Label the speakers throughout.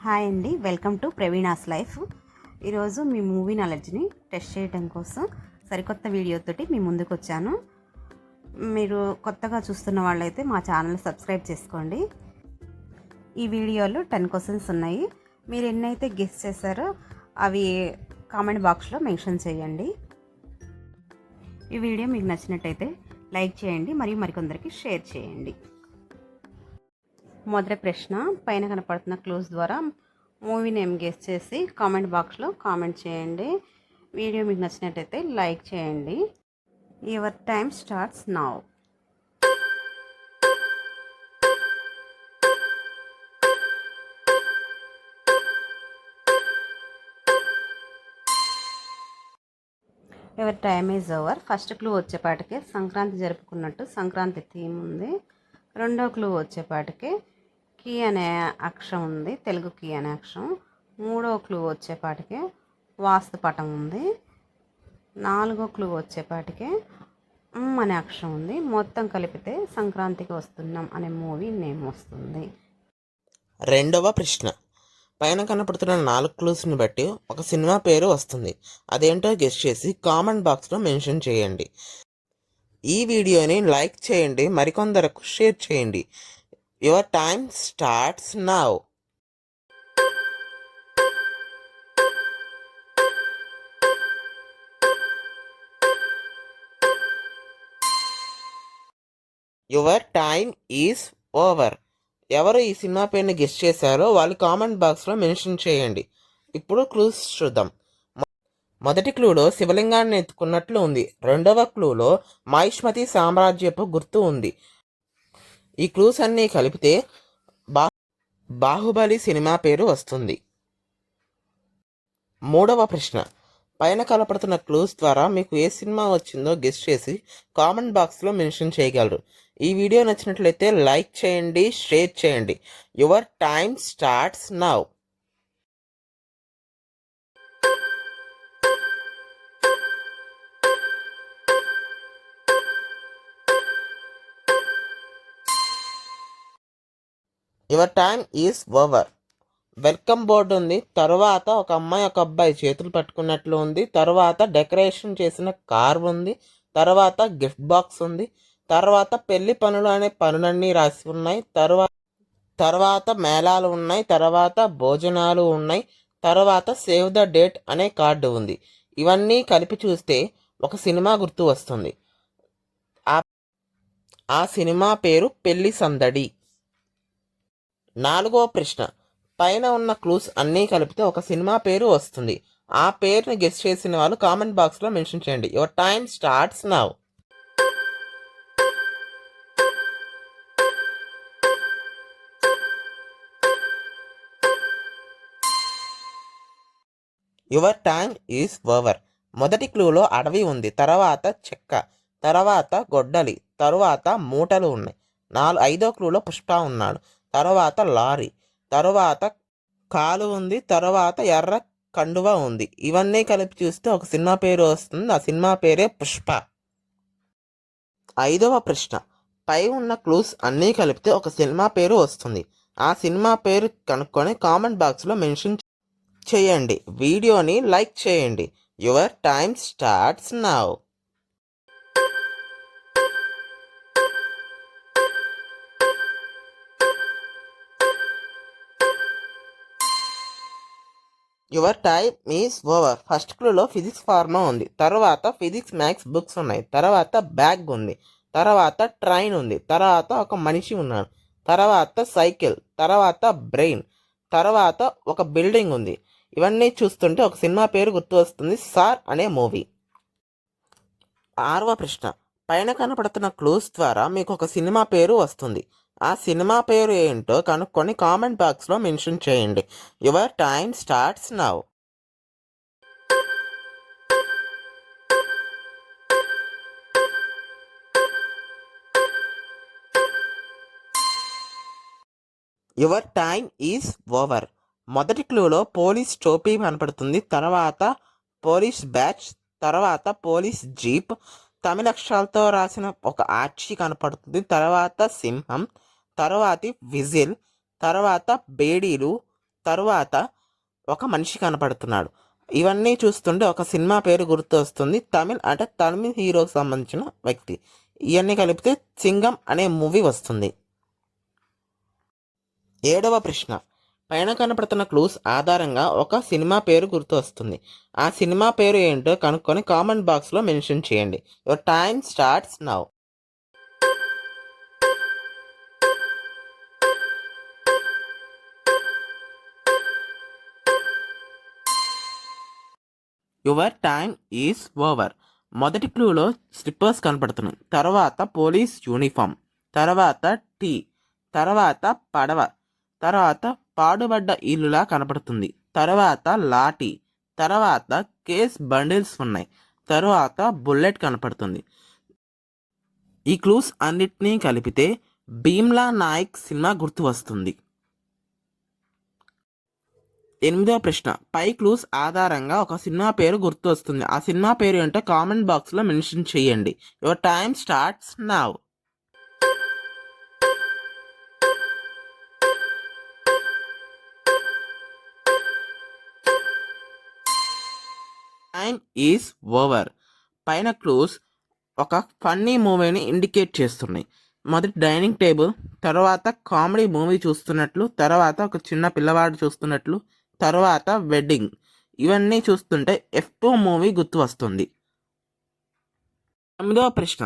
Speaker 1: Hi అండి, welcome to Praveena's life. ఈరోజు మీ movie నాలెడ్జ్ని టెస్ట్ చేయడం కోసం సరికొత్త వీడియోతోటి మీ ముందుకు వచ్చాను. మీరు కొత్తగా చూస్తున్న వాళ్ళైతే మా ఛానల్ సబ్స్క్రైబ్ చేసుకోండి. ఈ వీడియోలో 10 క్వశ్చన్స్ ఉన్నాయి. మీరు ఎన్నైతే గెస్ చేశారో అవి కామెంట్ బాక్స్లో మెన్షన్ చేయండి. ఈ వీడియో మీకు నచ్చినట్టయితే లైక్ చేయండి మరియు మరికొందరికి షేర్ చేయండి. మొదటి ప్రశ్న, పైన కనపడుతున్న క్లూస్ ద్వారా మూవీ నేమ్ గెస్ చేసి కామెంట్ బాక్స్లో కామెంట్ చేయండి. వీడియో మీకు నచ్చినట్టయితే లైక్ చేయండి. Your time starts now. Your time is over. First clue వచ్చేపాటికే సంక్రాంతి జరుపుకున్నట్టు సంక్రాంతి థీమ్ ఉంది. రెండో క్లూ వచ్చేపాటికే కీ అనే అక్షరం ఉంది, తెలుగు కీ అనే అక్షరం. మూడో క్లూ వచ్చేపాటికే వాస్తు పటం ఉంది. నాలుగో క్లూ వచ్చేపాటికే అనే అక్షరం ఉంది. మొత్తం కలిపితే సంక్రాంతికి వస్తున్నాం అనే మూవీ నేమ్ వస్తుంది.
Speaker 2: రెండవ ప్రశ్న, పైన కనపడుతున్న 4 క్లూస్ని బట్టి ఒక సినిమా పేరు వస్తుంది. అదేంటో గెస్ చేసి కామెంట్ బాక్స్లో మెన్షన్ చేయండి. ఈ వీడియోని లైక్ చేయండి, మరికొందరకు షేర్ చేయండి. Your time starts now. Your time is over. ఎవరు ఈ సినిమా పేరుని గెస్ చేశారో వాళ్ళు కామెంట్ బాక్స్లో మెన్షన్ చేయండి. ఇప్పుడు క్లూస్ చూద్దాం. మొదటి క్లూలో శివలింగాన్ని ఎత్తుకున్నట్లు ఉంది. రెండవ క్లూలో మహిష్మతి సామ్రాజ్యపు గుర్తు ఉంది. ఈ క్లూస్ అన్నీ కలిపితే బాహుబలి సినిమా పేరు వస్తుంది. మూడవ ప్రశ్న, పైన కనపడుతున్న క్లూస్ ద్వారా మీకు ఏ సినిమా వచ్చిందో గెస్ చేసి కామెంట్ బాక్స్లో మెన్షన్ చేయగలరు. ఈ వీడియో నచ్చినట్లయితే లైక్ చేయండి, షేర్ చేయండి. Your time starts now. Your time is over. Welcome board ఉంది. తర్వాత ఒక అమ్మాయి ఒక అబ్బాయి చేతులు పట్టుకున్నట్లు ఉంది. తర్వాత డెకరేషన్ చేసిన కార్ ఉంది. తర్వాత గిఫ్ట్ బాక్స్ ఉంది. తర్వాత పెళ్లి పనులు అనే పనులన్నీ రాసి ఉన్నాయి. తర్వాత మేళాలు ఉన్నాయి. తర్వాత భోజనాలు ఉన్నాయి. తర్వాత సేవ్ ద డేట్ అనే కార్డు ఉంది. ఇవన్నీ కలిపి చూస్తే ఒక సినిమా గుర్తు వస్తుంది. ఆ సినిమా పేరు పెళ్లి సందడి. నాలుగవ ప్రశ్న, పైన ఉన్న క్లూస్ అన్నీ కలిపితే ఒక సినిమా పేరు వస్తుంది. ఆ పేరుని గెస్ చేసిన వాళ్ళు కామెంట్ బాక్స్లో మెన్షన్ చేయండి. Your time starts now. Your time is over. మొదటి క్లూలో అడవి ఉంది. తర్వాత చెక్క, తర్వాత గొడ్డలి, తర్వాత మూటలు ఉన్నాయి. ఐదో క్లూలో పుష్ప ఉన్నాడు. తర్వాత లారీ, తర్వాత కాలు ఉంది. తర్వాత ఎర్ర కండువ ఉంది. ఇవన్నీ కలిపి చూస్తే ఒక సినిమా పేరు వస్తుంది. ఆ సినిమా పేరే పుష్ప. ఐదవ ప్రశ్న, పై ఉన్న క్లూస్ అన్నీ కలిపితే ఒక సినిమా పేరు వస్తుంది. ఆ సినిమా పేరు కనుక్కొని కామెంట్ బాక్స్లో మెన్షన్ చేయండి. వీడియోని లైక్ చేయండి. Your time starts now. Your time is over. First క్లూలో ఫిజిక్స్ ఫార్మా ఉంది. తర్వాత ఫిజిక్స్ మ్యాథ్స్ బుక్స్ ఉన్నాయి. తర్వాత బ్యాగ్ ఉంది. తర్వాత ట్రైన్ ఉంది. తర్వాత ఒక మనిషి ఉన్నాడు. తర్వాత సైకిల్, తర్వాత బ్రెయిన్, తర్వాత ఒక బిల్డింగ్ ఉంది. ఇవన్నీ చూస్తుంటే ఒక సినిమా పేరు గుర్తు వస్తుంది, సార్ అనే మూవీ. ఆరవ ప్రశ్న, పైన కనపడుతున్న క్లూస్ ద్వారా మీకు ఒక సినిమా పేరు వస్తుంది. ఆ సినిమా పేరు ఏంటో కనుక్కొని కామెంట్ బాక్స్లో మెన్షన్ చేయండి. Your time starts now. Your time is over. మొదటి క్లూలో పోలీస్ టోపీ కనపడుతుంది. తర్వాత పోలీస్ బ్యాచ్, తర్వాత పోలీస్ జీప్, తమిళ అక్షరాలతో రాసిన ఒక ఆర్చి కనపడుతుంది. తర్వాత సింహం, తర్వాతి విజిల్, తర్వాత బేడీలు, తరువాత ఒక మనిషి కనపడుతున్నాడు. ఇవన్నీ చూస్తుంటే ఒక సినిమా పేరు గుర్తు వస్తుంది. తమిళ్ హీరోకి సంబంధించిన వ్యక్తి. ఇవన్నీ కలిపితే సింగం అనే మూవీ వస్తుంది. 7వ ప్రశ్న, పైన కనపడుతున్న క్లూస్ ఆధారంగా ఒక సినిమా పేరు గుర్తు వస్తుంది. ఆ సినిమా పేరు ఏంటో కనుక్కొని కామెంట్ బాక్స్లో మెన్షన్ చేయండి. Your time starts now. Your time is over. మొదటి క్లూలో స్లిప్పర్స్ కనపడుతున్నాయి, తర్వాత పోలీస్ యూనిఫామ్, తర్వాత టీ, తర్వాత పడవ, తర్వాత పాడుబడ్డ ఇల్లులా కనపడుతుంది, తర్వాత లాఠీ, తర్వాత కేస్ బండిల్స్ ఉన్నాయి, తర్వాత బుల్లెట్ కనపడుతుంది. ఈ క్లూస్ అన్నిటినీ కలిపితే భీమ్లా నాయక్ సినిమా గుర్తు వస్తుంది. 8వ ప్రశ్న, పై క్లూస్ ఆధారంగా ఒక సినిమా పేరు గుర్తు వస్తుంది. ఆ సినిమా పేరు ఏంటో కామెంట్ బాక్స్లో మెన్షన్ చేయండి. Your time starts now. Time is over. పైన క్లూస్ ఒక ఫన్నీ మూవీని ఇండికేట్ చేస్తున్నాయి. మొదటి డైనింగ్ టేబుల్, తర్వాత కామెడీ మూవీ చూస్తున్నట్లు, తర్వాత ఒక చిన్న పిల్లవాడు చూస్తున్నట్లు, తర్వాత వెడ్డింగ్. ఇవన్నీ చూస్తుంటే F2 మూవీ గుర్తు వస్తుంది. 9వ ప్రశ్న,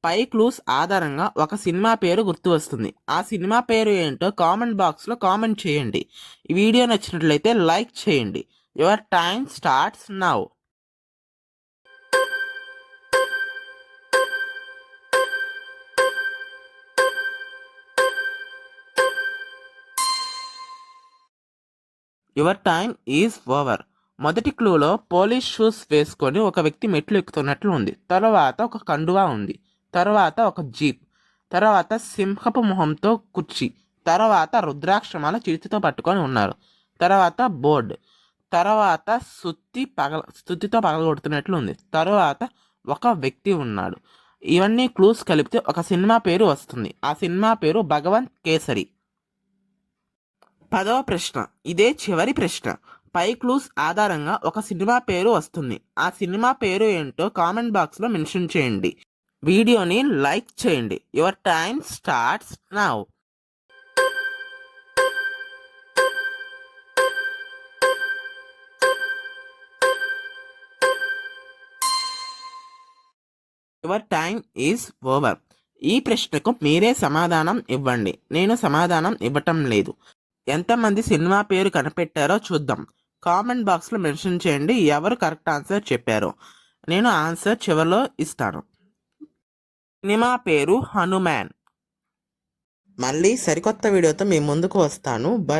Speaker 2: పై క్లూస్ ఆధారంగా ఒక సినిమా పేరు గుర్తు వస్తుంది. ఆ సినిమా పేరు ఏంటో కామెంట్ బాక్స్లో కామెంట్ చేయండి. ఈ వీడియో నచ్చినట్లయితే లైక్ చేయండి. Your time starts now. Your time is over. మొదటి క్లూలో పోలీస్ షూస్ వేసుకొని ఒక వ్యక్తి మెట్లు ఎక్కుతున్నట్లు ఉంది, తర్వాత ఒక కండువా ఉంది, తర్వాత ఒక జీప్, తర్వాత సింహపు మొహంతో కుర్చీ, తర్వాత రుద్రాక్షమాల చేతితో పట్టుకొని ఉన్నారు, తర్వాత బోర్డు, తర్వాత సుత్తితో పగలగొడుతున్నట్లు ఉంది, తర్వాత ఒక వ్యక్తి ఉన్నాడు. ఇవన్నీ క్లూస్ కలిపితే ఒక సినిమా పేరు వస్తుంది. ఆ సినిమా పేరు భగవంత్ కేసరి. 10వ ప్రశ్న, ఇదే చివరి ప్రశ్న. పై క్లూస్ ఆధారంగా ఒక సినిమా పేరు వస్తుంది. ఆ సినిమా పేరు ఏంటో కామెంట్ బాక్స్లో మెన్షన్ చేయండి. వీడియోని లైక్ చేయండి. Your time starts now. Your time is over. ఈ ప్రశ్నకు మీరే సమాధానం ఇవ్వండి. నేను సమాధానం ఇవ్వటం లేదు. ఎంతమంది సినిమా పేరు కనిపెట్టారో చూద్దాం. కామెంట్ బాక్స్లో మెన్షన్ చేయండి ఎవరు కరెక్ట్ ఆన్సర్ చెప్పారో. నేను ఆన్సర్ చివరిలో ఇస్తాను. సినిమా పేరు హనుమాన్. మళ్ళీ సరికొత్త వీడియోతో మీ ముందుకు వస్తాను. బై.